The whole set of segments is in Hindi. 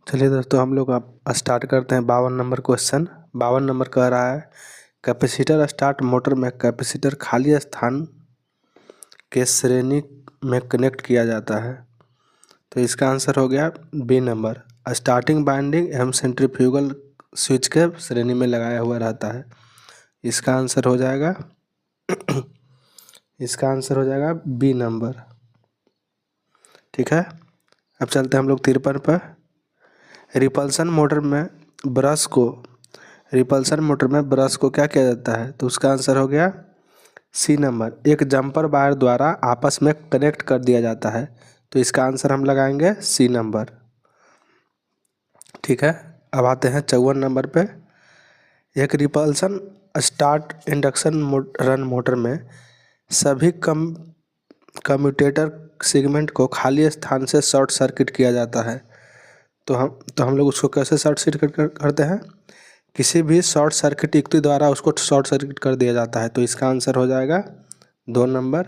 चलिए दोस्तों, हम लोग अब स्टार्ट करते हैं 52 नंबर क्वेश्चन। 52 नंबर कह रहा है कैपेसिटर स्टार्ट मोटर में कैपेसिटर खाली स्थान के श्रेणी में कनेक्ट किया जाता है। तो इसका आंसर हो गया बी नंबर। स्टार्टिंग बाइंडिंग एवं सेंट्रीफ्यूगल स्विच के श्रेणी में लगाया हुआ रहता है। इसका आंसर हो जाएगा इसका आंसर हो जाएगा बी नंबर। ठीक है, अब चलते हैं हम लोग 53 पर। रिपल्सन मोटर में ब्रश को क्या किया जाता है? तो उसका आंसर हो गया सी नंबर। एक जंपर वायर द्वारा आपस में कनेक्ट कर दिया जाता है। तो इसका आंसर हम लगाएंगे सी नंबर। ठीक है, अब आते हैं 54 नंबर पे। एक repulsion start induction run motor में सभी कम्यूटेटर सेगमेंट को खाली स्थान से शॉर्ट सर्किट किया जाता है। तो हम लोग उसको कैसे शॉर्ट सर्किट करते हैं? किसी भी शॉर्ट सर्किट युक्ति द्वारा उसको शॉर्ट सर्किट कर दिया जाता है। तो इसका आंसर हो जाएगा 2 नंबर।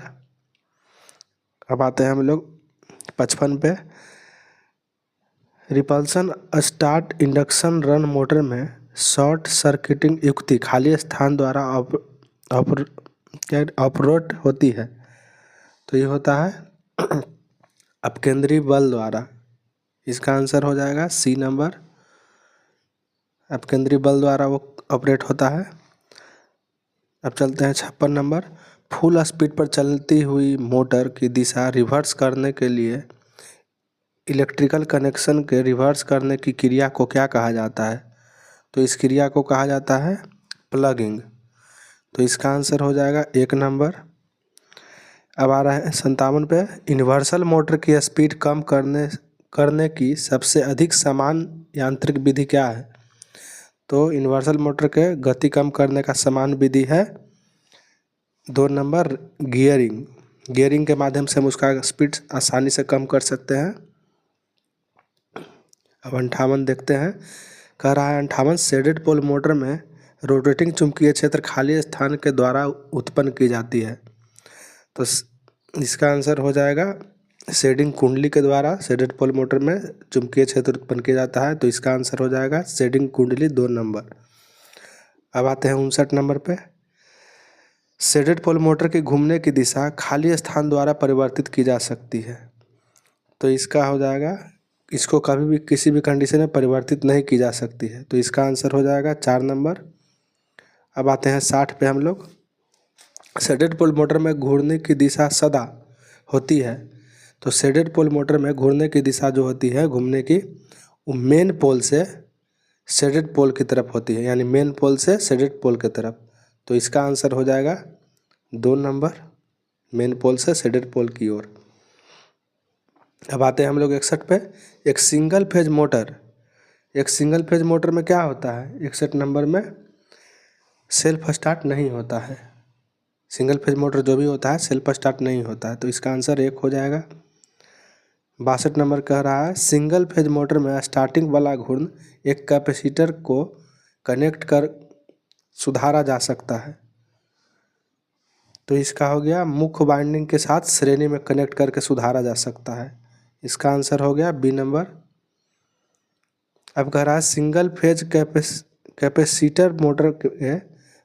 अब आते हैं हम लोग 55 पे। Repulsion start induction run motor में शॉर्ट सर्किटिंग युक्ति खाली स्थान द्वारा ऑपरेट होती है। तो ये होता है अपकेंद्री बल द्वारा। इसका आंसर हो जाएगा सी नंबर। अपकेंद्री बल द्वारा वो ऑपरेट होता है। अब चलते हैं 56 नंबर। फुल स्पीड पर चलती हुई मोटर की दिशा रिवर्स करने के लिए इलेक्ट्रिकल कनेक्शन के रिवर्स करने की क्रिया को क्या कहा जाता है? तो इस क्रिया को कहा जाता है प्लगिंग। तो इसका आंसर हो जाएगा 1 नंबर। अब आ रहा है 57 पे। यूनिवर्सल मोटर की स्पीड कम करने की सबसे अधिक समान यांत्रिक विधि क्या है? तो यूनिवर्सल मोटर के गति कम करने का समान विधि है 2 नंबर गियरिंग के माध्यम से हम उसका स्पीड आसानी से कम कर सकते हैं। अब 58 देखते हैं। कह रहा है 58 शेडेड पोल मोटर में रोटेटिंग चुंबकीय क्षेत्र खाली स्थान के द्वारा उत्पन्न की जाती है। तो इसका आंसर हो जाएगा शेडिंग कुंडली के द्वारा शेडेड पोल मोटर में चुंबकीय क्षेत्र उत्पन्न किया जाता है। तो इसका आंसर हो जाएगा शेडिंग कुंडली 2 नंबर। अब आते हैं 59 नंबर पे। शेडेड पोल मोटर की घूमने की दिशा खाली स्थान द्वारा परिवर्तित की जा सकती है। तो इसका हो जाएगा, इसको कभी भी किसी भी कंडीशन में परिवर्तित नहीं की जा सकती है। तो इसका आंसर हो जाएगा 4 नंबर। अब आते हैं 60 पे हम लोग। शेडेड पोल मोटर में घूमने की दिशा सदा होती है। तो शेडेड पोल मोटर में घूमने की दिशा जो होती है घूमने की, वो मेन पोल से शेडेड पोल की तरफ होती है, यानी मेन पोल से शेडेड पोल की तरफ। तो इसका आंसर हो जाएगा 2 नंबर, मेन पोल से शेडेड पोल की ओर। अब आते हैं हम लोग 61 पे। एक सिंगल फेज मोटर में क्या होता है? 61 नंबर में सेल्फ स्टार्ट नहीं होता है। सिंगल फेज मोटर जो भी होता है सेल्फ स्टार्ट नहीं होता है। तो इसका आंसर 1 हो जाएगा। 62 नंबर कह रहा है सिंगल फेज मोटर में स्टार्टिंग वाला घूर्ण एक कैपेसिटर को कनेक्ट कर सुधारा जा सकता है। तो इसका हो गया मुख्य वाइंडिंग के साथ श्रेणी में कनेक्ट करके सुधारा जा सकता है। इसका आंसर हो गया बी नंबर। अब कह रहा है सिंगल फेज कैपेसिटर मोटर के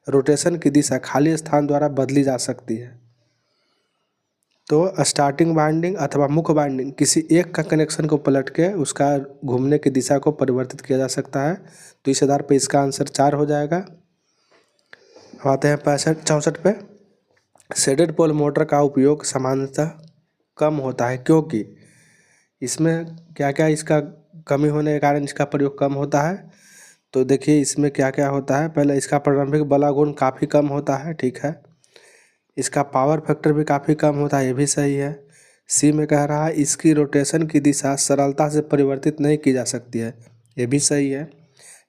रोटेशन की दिशा खाली स्थान द्वारा बदली जा सकती है। तो स्टार्टिंग वाइंडिंग अथवा मुख्य वाइंडिंग किसी एक का कनेक्शन को पलट के उसका घूमने की दिशा को परिवर्तित किया जा सकता है। तो इस आधार पे इसका आंसर 4 हो जाएगा। आते हैं 64 पे। शेडेड पोल मोटर का उपयोग सामान्यतः कम होता है क्योंकि इसमें क्या क्या इसका कमी होने के कारण इसका प्रयोग कम होता है। तो देखिए इसमें क्या क्या होता है। पहले इसका प्रारंभिक बलागुण काफ़ी कम होता है, ठीक है। इसका पावर फैक्टर भी काफ़ी कम होता है, ये भी सही है। सी में कह रहा है इसकी रोटेशन की दिशा सरलता से परिवर्तित नहीं की जा सकती है, ये भी सही है।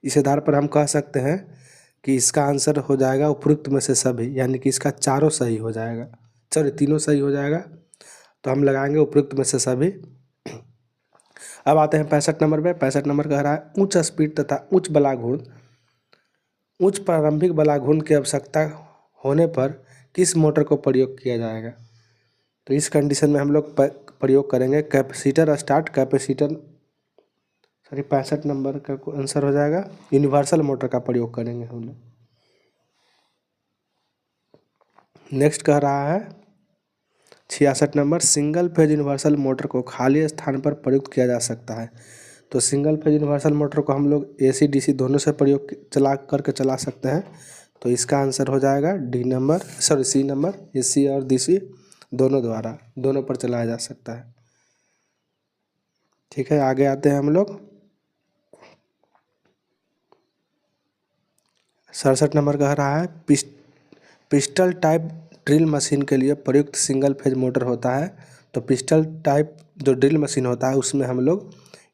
इस आधार पर हम कह सकते हैं कि इसका आंसर हो जाएगा उपयुक्त में से सभी, यानी कि इसका चारों सही हो जाएगा, चलिए तीनों सही हो जाएगा। तो हम लगाएंगे उपयुक्त में से सभी। अब आते हैं 65 नंबर पे। 65 नंबर कह रहा है उच्च स्पीड तथा उच्च प्रारंभिक बलाघूर्ण की आवश्यकता होने पर किस मोटर को प्रयोग किया जाएगा? तो इस कंडीशन में हम लोग प्रयोग करेंगे कैपेसिटर सॉरी 65 नंबर का आंसर हो जाएगा यूनिवर्सल मोटर का प्रयोग करेंगे हम लोग। नेक्स्ट कह रहा है 66 number, single phase universal motor को खाली स्थान पर प्रयुक्त किया जा सकता है। तो सिंगल फेज यूनिवर्सल मोटर को हम लोग AC DC दोनों से प्रयोग चला सकते हैं। तो इसका आंसर हो जाएगा सी नंबर, AC और DC दोनों पर चलाया जा सकता है। ठीक है, आगे आते हैं हम लोग 67 नंबर कह रहा है पिस्टल टाइप ड्रिल मशीन के लिए प्रयुक्त सिंगल फेज मोटर होता है। तो पिस्टल टाइप जो ड्रिल मशीन होता है उसमें हम लोग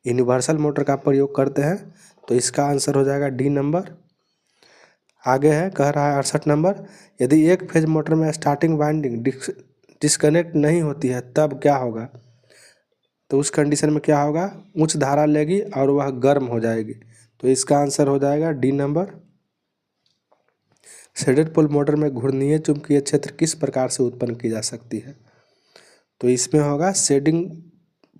यूनिवर्सल मोटर का प्रयोग करते हैं। तो इसका आंसर हो जाएगा D नंबर। आगे है कह रहा है 68 नंबर, यदि एक फेज मोटर में स्टार्टिंग वाइंडिंग डिस्कनेक्ट नहीं होती है तब क्या होगा। तो उस कंडीशन में क्या होगा, उच्च धारा लेगी और वह गर्म हो जाएगी। तो इसका आंसर हो जाएगा D number. Shaded pole motor में घूर्णीय चुंबकीय क्षेत्र किस प्रकार से उत्पन्न की जा सकती है। तो इसमें होगा शेडिंग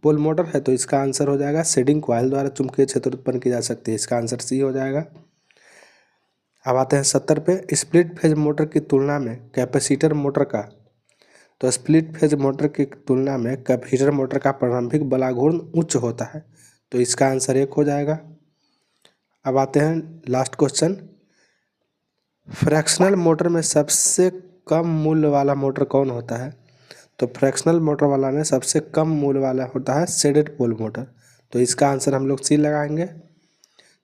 पोल मोटर है तो इसका आंसर हो जाएगा शेडिंग कॉइल द्वारा चुंबकीय क्षेत्र उत्पन्न की जा सकती है। इसका आंसर C हो जाएगा। अब आते हैं 70 पे, स्प्लिट फेज मोटर की तुलना में कैपेसिटर मोटर का, तो स्प्लिट फेज मोटर की तुलना में कैपेसिटर मोटर का प्रारंभिक बलाघूर्ण उच्च होता है। तो इसका आंसर 1 हो जाएगा। अब आते हैं लास्ट क्वेश्चन, फ्रैक्शनल मोटर में सबसे कम मूल्य वाला मोटर कौन होता है। तो फ्रैक्शनल मोटर वाला में सबसे कम मूल्य वाला होता है शेडेड पोल मोटर। तो इसका आंसर हम लोग C लगाएंगे।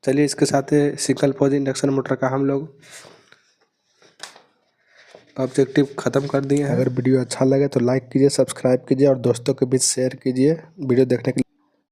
चलिए इसके साथ सिंगल फेज इंडक्शन मोटर का हम लोग ऑब्जेक्टिव ख़त्म कर दिए हैं। अगर वीडियो अच्छा लगे तो लाइक कीजिए, सब्सक्राइब कीजिए और दोस्तों के बीच शेयर कीजिए। वीडियो देखने के लिए